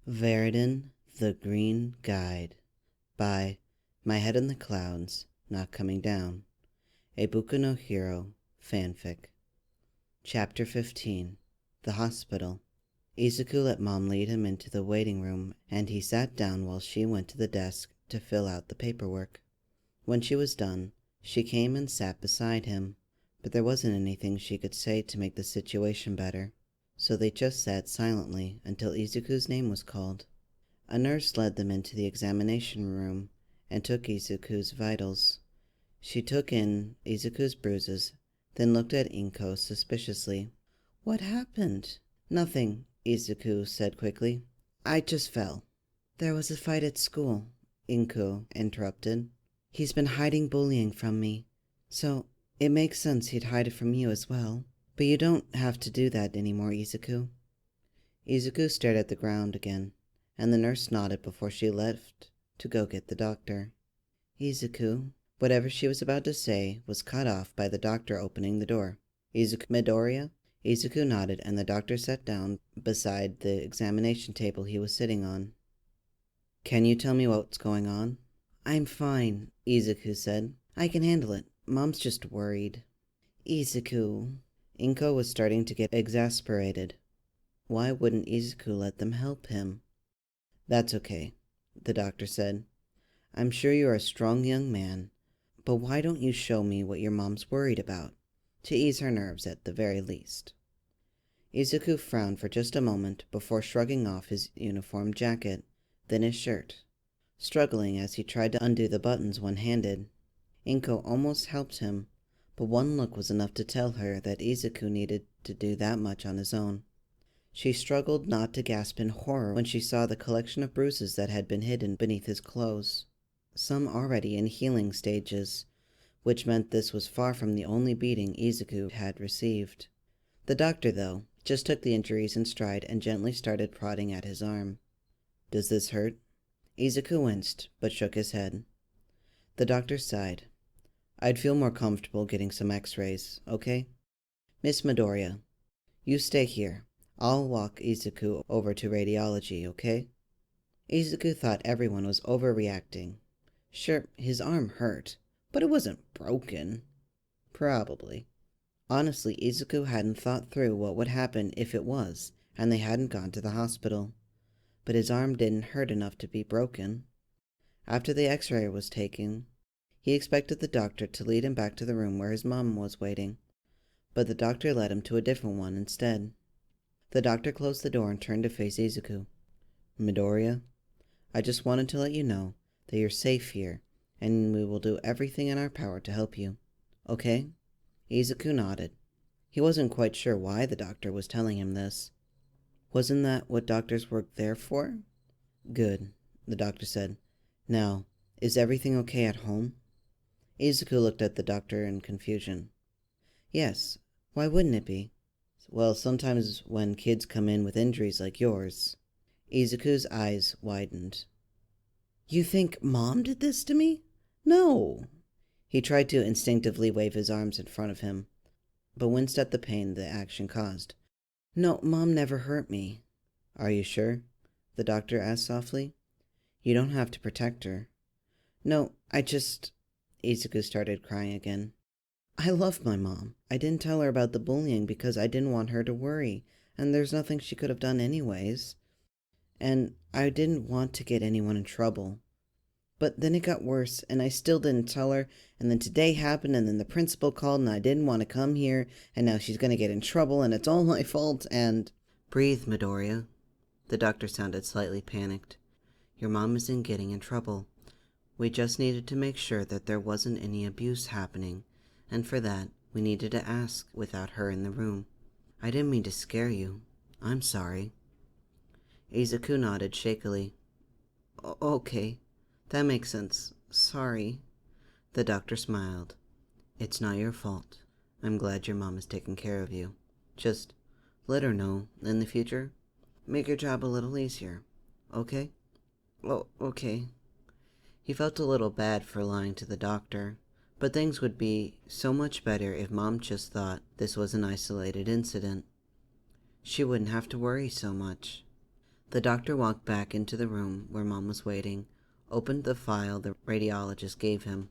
Viridian the Green Guide by My Head in the Clouds, Not Coming Down, a Boku no Hero fanfic. Chapter 15. The Hospital. Izuku let Mom lead him into the waiting room, and he sat down while she went to the desk to fill out the paperwork. When she was done, she came and sat beside him, but there wasn't anything she could say to make the situation better, so they just sat silently until Izuku's name was called. A nurse led them into the examination room and took Izuku's vitals. She took in Izuku's bruises, then looked at Inko suspiciously. "What happened?" "Nothing," Izuku said quickly. "I just fell." "There was a fight at school," Inko interrupted. "He's been hiding bullying from me, so it makes sense he'd hide it from you as well. But you don't have to do that anymore, Izuku." Izuku stared at the ground again, and the nurse nodded before she left to go get the doctor. "Izuku," whatever she was about to say was cut off by the doctor opening the door. "Izuku Midoriya?" Izuku nodded, and the doctor sat down beside the examination table he was sitting on. "Can you tell me what's going on?" "I'm fine," Izuku said. "I can handle it. Mom's just worried." "Izuku." Inko was starting to get exasperated. Why wouldn't Izuku let them help him? "That's okay," the doctor said. "I'm sure you're a strong young man, but why don't you show me what your mom's worried about, to ease her nerves at the very least?" Izuku frowned for just a moment before shrugging off his uniform jacket, then his shirt, struggling as he tried to undo the buttons one-handed. Inko almost helped him, but one look was enough to tell her that Izuku needed to do that much on his own. She struggled not to gasp in horror when she saw the collection of bruises that had been hidden beneath his clothes, some already in healing stages, which meant this was far from the only beating Izuku had received. The doctor, though, just took the injuries in stride and gently started prodding at his arm. "Does this hurt?" Izuku winced, but shook his head. The doctor sighed. "I'd feel more comfortable getting some x-rays, okay? Miss Midoriya, you stay here. I'll walk Izuku over to radiology, okay?" Izuku thought everyone was overreacting. Sure, his arm hurt, but it wasn't broken. Probably. Honestly, Izuku hadn't thought through what would happen if it was, and they hadn't gone to the hospital. But his arm didn't hurt enough to be broken. After the x-ray was taken, he expected the doctor to lead him back to the room where his mom was waiting, but the doctor led him to a different one instead. The doctor closed the door and turned to face Izuku. "Midoriya, I just wanted to let you know that you're safe here, and we will do everything in our power to help you. Okay?" Izuku nodded. He wasn't quite sure why the doctor was telling him this. Wasn't that what doctors were there for? "Good," the doctor said. "Now, is everything okay at home?" Izuku looked at the doctor in confusion. "Yes, why wouldn't it be?" "Well, sometimes when kids come in with injuries like yours." Izuku's eyes widened. "You think Mom did this to me? No!" He tried to instinctively wave his arms in front of him, but winced at the pain the action caused. "No, Mom never hurt me." "Are you sure?" the doctor asked softly. "You don't have to protect her." "No, I just..." Izuku started crying again. "I love my mom. I didn't tell her about the bullying because I didn't want her to worry, and there's nothing she could have done anyways. And I didn't want to get anyone in trouble. But then it got worse, and I still didn't tell her, and then today happened, and then the principal called, and I didn't want to come here, and now she's going to get in trouble, and it's all my fault, and..." "Breathe, Midoriya." The doctor sounded slightly panicked. "Your mom isn't getting in trouble. We just needed to make sure that there wasn't any abuse happening, and for that, we needed to ask without her in the room. I didn't mean to scare you. I'm sorry." Izuku nodded shakily. Okay, that makes sense. Sorry." The doctor smiled. "It's not your fault. I'm glad your mom is taking care of you. Just let her know in the future. Make your job a little easier. Okay?" "Oh, okay." He felt a little bad for lying to the doctor, but things would be so much better if Mom just thought this was an isolated incident. She wouldn't have to worry so much. The doctor walked back into the room where Mom was waiting, opened the file the radiologist gave him.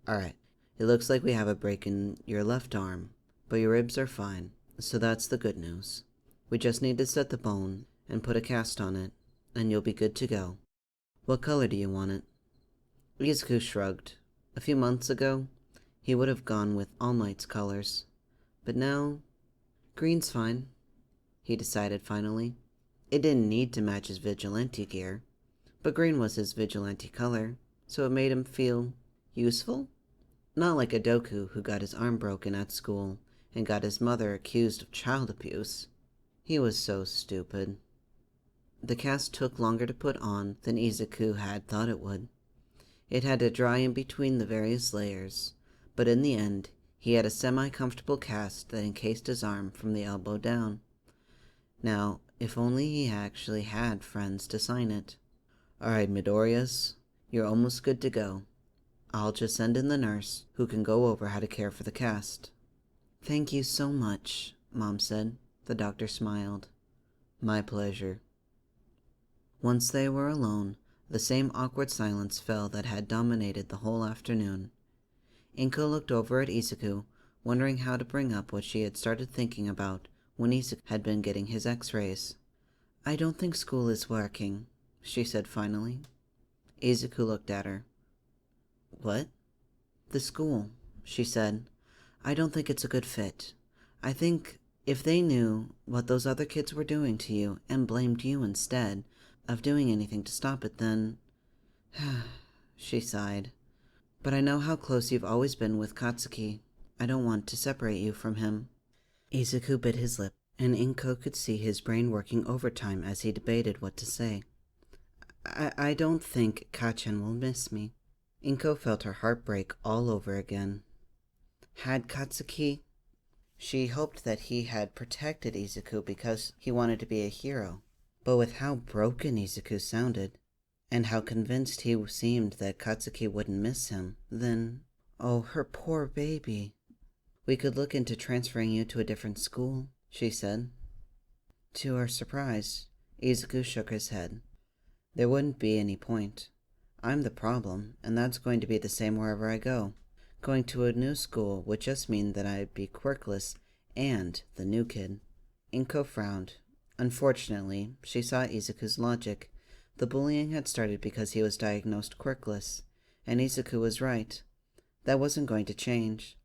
Alright, it looks like we have a break in your left arm, but your ribs are fine, so that's the good news. We just need to set the bone and put a cast on it, and you'll be good to go. What color do you want it? Izuku shrugged. A few months ago, he would have gone with All Might's colors, but now, green's fine, he decided finally. It didn't need to match his vigilante gear, but green was his vigilante color, so it made him feel useful? Not like a Doku who got his arm broken at school and got his mother accused of child abuse. He was so stupid. The cast took longer to put on than Izuku had thought it would. It had to dry in between the various layers, but in the end, he had a semi-comfortable cast that encased his arm from the elbow down. Now, if only he actually had friends to sign it. Alright, Midoriyas, you're almost good to go. I'll just send in the nurse, who can go over how to care for the cast. Thank you so much, Mom said. The doctor smiled. My pleasure. Once they were alone, the same awkward silence fell that had dominated the whole afternoon. Inko looked over at Izuku, wondering how to bring up what she had started thinking about when Izuku had been getting his x-rays. I don't think school is working, she said finally. Izuku looked at her. What? The school, she said. I don't think it's a good fit. I think if they knew what those other kids were doing to you and blamed you instead of doing anything to stop it, then... She sighed. But I know how close you've always been with Katsuki. I don't want to separate you from him. Izuku bit his lip, and Inko could see his brain working overtime as he debated what to say. I don't think Kachan will miss me. Inko felt her heart break all over again. Had Katsuki... She hoped that he had protected Izuku because he wanted to be a hero. But with how broken Izuku sounded, and how convinced he seemed that Katsuki wouldn't miss him, then... Oh, her poor baby. We could look into transferring you to a different school, she said. To her surprise, Izuku shook his head. There wouldn't be any point. I'm the problem, and that's going to be the same wherever I go. Going to a new school would just mean that I'd be quirkless and the new kid. Inko frowned. Unfortunately, she saw Izuku's logic. The bullying had started because he was diagnosed quirkless, and Izuku was right. That wasn't going to change.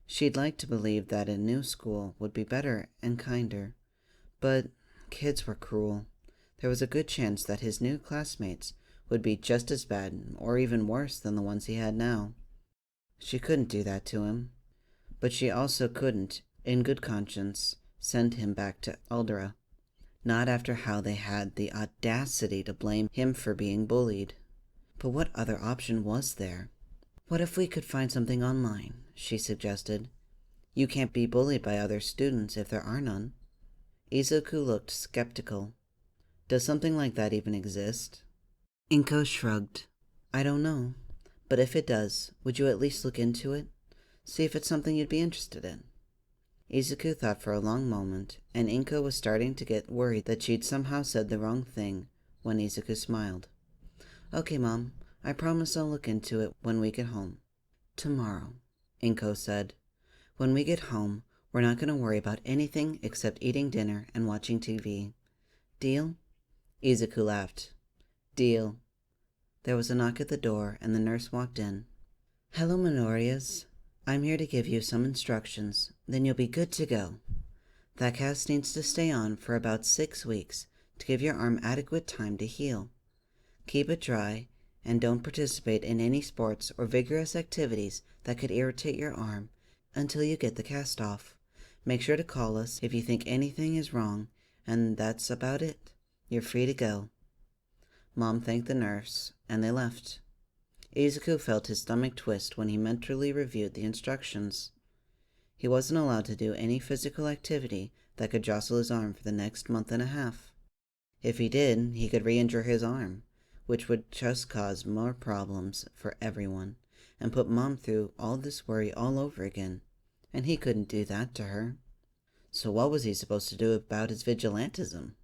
She'd like to believe that a new school would be better and kinder. But kids were cruel. There was a good chance that his new classmates would be just as bad or even worse than the ones he had now. She couldn't do that to him. But she also couldn't, in good conscience, send him back to Aldera. Not after how they had the audacity to blame him for being bullied. But what other option was there? What if we could find something online, she suggested. You can't be bullied by other students if there are none. Izuku looked skeptical. Does something like that even exist? Inko shrugged. I don't know. But if it does, would you at least look into it? See if it's something you'd be interested in. Izuku thought for a long moment, and Inko was starting to get worried that she'd somehow said the wrong thing when Izuku smiled. Okay, Mom. I promise I'll look into it when we get home. Tomorrow, Inko said. When we get home, we're not going to worry about anything except eating dinner and watching TV. Deal? Izuku laughed. Deal. There was a knock at the door, and the nurse walked in. Hello, Minorias. I'm here to give you some instructions, then you'll be good to go. That cast needs to stay on for about 6 weeks to give your arm adequate time to heal. Keep it dry, and don't participate in any sports or vigorous activities that could irritate your arm until you get the cast off. Make sure to call us if you think anything is wrong, and that's about it. You're free to go. Mom thanked the nurse, and they left. Izuku felt his stomach twist when he mentally reviewed the instructions. He wasn't allowed to do any physical activity that could jostle his arm for the next month and a half. If he did, he could re-injure his arm, which would just cause more problems for everyone, and put Mom through all this worry all over again, and he couldn't do that to her. So what was he supposed to do about his vigilantism?